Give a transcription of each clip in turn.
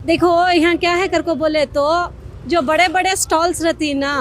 देखो यहाँ क्या है कर को बोले तो जो बड़े बड़े स्टॉल्स रहती ना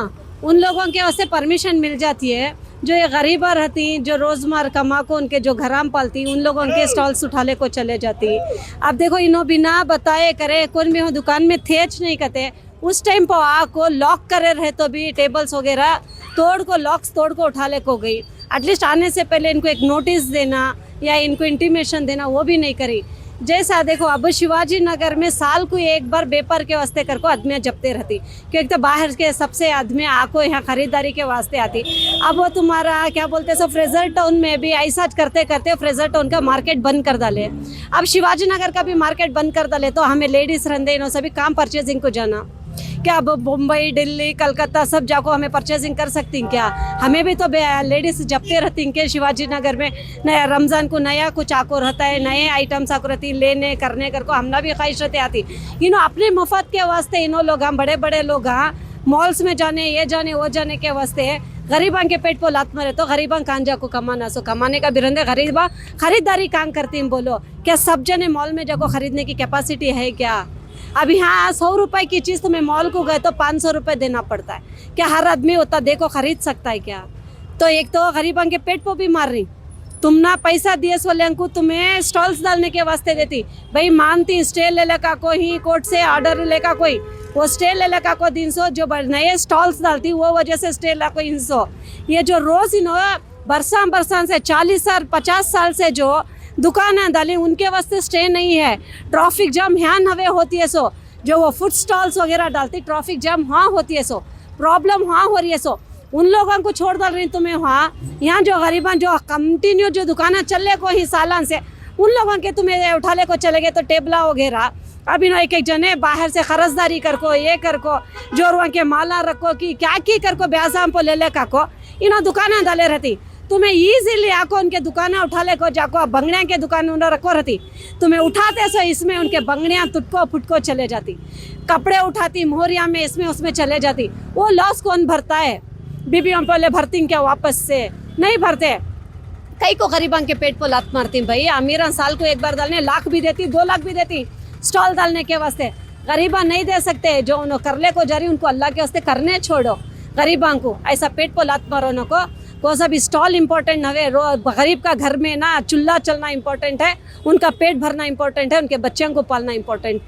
उन लोगों के वास्ते परमिशन मिल जाती है। जो ये गरीबा रहती जो रोजमर्रा कमा को उनके जो घराम पालती उन लोगों के स्टॉल्स उठा ले को चले जाती। अब देखो इन्हों बिना बताए करे कौन भी हो दुकान में थेच नहीं करते उस टाइम पर आको लॉक करे रहे तो भी टेबल्स वगैरह तोड़ को लॉक्स तोड़ को उठा ले को गई। एटलीस्ट आने से पहले इनको एक नोटिस देना या इनको इंटीमेशन देना वो भी नहीं करी। जैसा देखो अब शिवाजी नगर में साल को एक बार बेपर के वास्ते कर को आदमियाँ जपते रहती क्योंकि तो बाहर के सबसे आदमी आको यहाँ खरीदारी के वास्ते आती। अब वो तुम्हारा क्या बोलते सो फ्रेजर टाउन में भी ऐसा करते करते फ्रेजर टाउन का मार्केट बंद कर डाले। अब शिवाजी नगर का भी मार्केट बंद कर डाले तो हमें लेडीज़ रहते इन्हों सभी काम परचेजिंग को जाना क्या। अब मुंबई दिल्ली कलकत्ता सब जाको हमें परचेजिंग कर सकती क्या। हमें भी तो लेडीज़ जपते रहती हैं कि शिवाजी नगर में नया रमज़ान को नया कुछ आको रहता है नए आइटम्स आको रहती लेने करने कर को हमना भी ख्वाहिश रहती आती। इन्हों अपने मुफ्त के वास्ते इन्हों लोग हम बड़े बड़े लोग मॉल्स में जाने ये जाने वो जाने के वास्ते गरीबा के पेट पर लात मारे तो गरीबा कांजा को कमाना सो कमाने का बिरंदे गरीबा खरीदारी काम करती हैं। बोलो क्या सब जने मॉल में जाको खरीदने की कैपेसिटी है क्या। अब यहाँ 100 रुपए की चीज़ तुम्हें मॉल को गए तो 500 रुपये देना पड़ता है क्या। हर आदमी उतना देखो खरीद सकता है क्या। तो एक तो गरीबों के पेट को भी मार रही तुम ना पैसा दिए वाले को तुम्हें स्टॉल्स डालने के वास्ते देती भाई मानती स्टे ले लेका कोई कोर्ट से ऑर्डर लेका कोई वो स्टे ले लेका को 300 जो नए स्टॉल्स डालती वो वजह से स्टे ला को 300। ये जो रोज़ बरसा से 40 साल 50 साल से जो दुकानें डाली उनके वास्ते स्टे नहीं है। ट्रैफिक जाम यहाँ नवे होती है सो जो वो फूड स्टॉल्स वगैरह डालती ट्रैफिक जाम वहाँ होती है सो प्रॉब्लम वहाँ हो रही है सो उन लोगों को छोड़ डाल रही तुम्हें वहाँ। यहाँ जो गरीबा जो कंटिन्यू जो दुकानें चले को ही सालन से उन लोगों के तुम्हें उठा ले को चले गए तो टेबला वगैरह अब इन्हों एक जने बाहर से खरजदारी कर को ये कर को जोरवा के माला रखो कि क्या की कर को ब्याजाम को ले ले का को इन्हों दुकानें डाले रहती तुम्हें ईजिली आको उनके दुकानें उठा ले को जाको बंगड़ियाँ के दुकान उन्हें रखो रहती तुम्हें उठाते सो इसमें उनके बंगड़ियाँ तुटको फुटको चले जाती कपड़े उठाती मोहरिया में इसमें उसमें चले जाती। वो लॉस कौन भरता है। बीबियों पहले भरती क्या वापस से नहीं भरते। कई को गरीबों के पेट पर लात मारती भाई अमीरा साल को एक बार डालने लाख भी देती 2 लाख भी देती स्टॉल डालने के वास्ते। गरीबा नहीं दे सकते जो उन्होंने करले को जा रही उनको अल्लाह के वास्ते करने छोड़ो। गरीबों को ऐसा पेट पर लात मारो न को सा भी स्टॉल इम्पोर्टेंट है। गरीब का घर में ना चूल्हा चलना इम्पोर्टेंट है उनका पेट भरना इम्पोर्टेंट है उनके बच्चों को पालना इम्पोर्टेंट